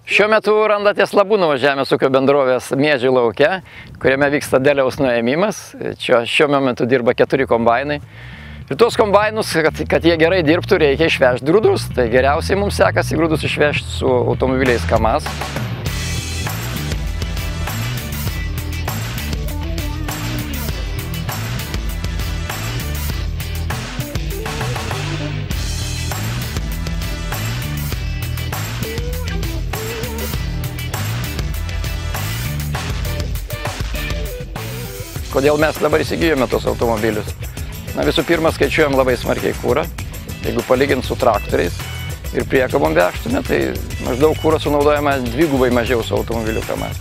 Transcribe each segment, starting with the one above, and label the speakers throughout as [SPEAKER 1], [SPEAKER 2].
[SPEAKER 1] Šiuo metu randatės Labūnovo žemės ūkio bendrovės Miežių lauke, kuriame vyksta derliaus nuėmimas. Čia šiuo metu dirba 4 kombainai. Ir tuos kombainus, kad jie gerai dirbtų, reikia išvežti grūdus. Tai geriausiai mums sekasi grūdus išvežti su automobiliais KAMAZ. Kodėl mes dabar įsigijome tos automobilius? Na, visų pirma, skaičiuojam labai smarkiai kūrą. Jeigu palygint su traktoriais ir priekabom vežtume, tai maždaug kūro sunaudojama dvigubai mažiau su automobiliu KAMAZ.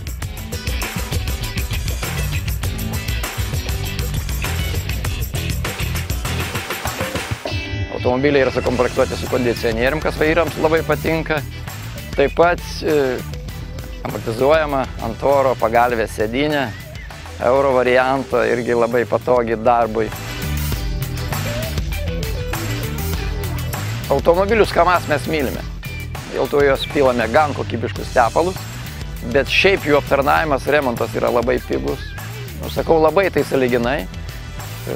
[SPEAKER 1] Automobiliai yra sukomplektuoti su kondicionierium, kas vairams labai patinka. Taip pat amortizuojama ant oro pagalvės sėdynė. Euro varianto irgi labai patogi darbui. Automobilius KAMAZ mes mylime. Dėl to juos pilame gan kokybiškus tepalus, bet šiaip jų aptarnavimas, remontas yra labai pigus. Sakau labai tai sąlyginai,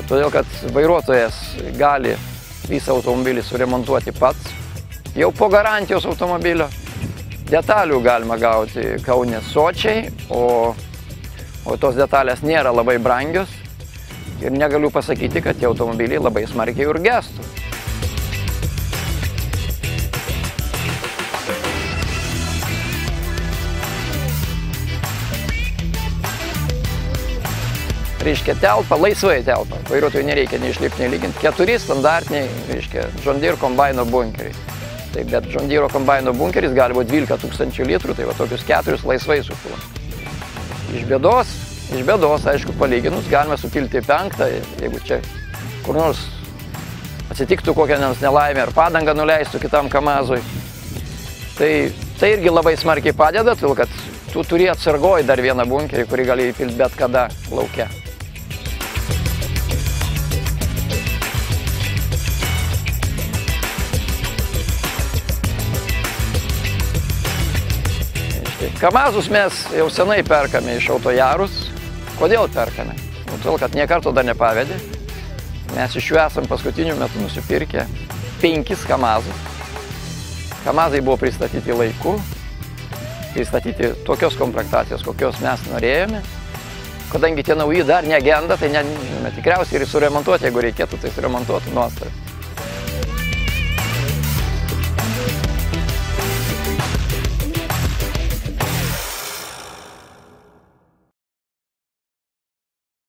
[SPEAKER 1] todėl kad vairuotojas gali visą automobilį suremontuoti pats. Jau po garantijos automobilio detalių galima gauti Kaune sočiai, o tos detalės nėra labai brangios ir negaliu pasakyti, kad tie automobiliai labai smarkiai ir gestų. Reiškia telpa, laisvai telpa. Vairuotojui nereikia nei išlipti, nei lyginti. 4 standartiniai, reiškia, John Deere kombaino bunkeriai. Taip, bet John Deere kombaino bunkeris gali būti 12 000 litrų, tai va tokius 4 laisvai supilam. Iš bėdos, aišku, palyginus, galime supilti 5, jeigu čia kur nors atsitiktų kokią nelaimę ar padangą nuleistų kitam KAMAZui. Tai irgi labai smarkiai padeda, todėl kad tu turi atsargoj dar vieną bunkerį, kurį gali įpilti bet kada lauke. KAMAZus mes jau senai perkame iš Autojarus. Kodėl perkame? Todėl, kad nė karto dar nepavedė. Mes iš jų esam paskutiniu metu nusipirkę 5 KAMAZus. KAMAZai buvo pristatyti laiku, pristatyti tokios komplektacijos, kokios mes norėjome. Kadangi tie nauji dar negenda, tai tikriausiai ir suremontuoti, jeigu reikėtų, tai suremontuotų nuostolių.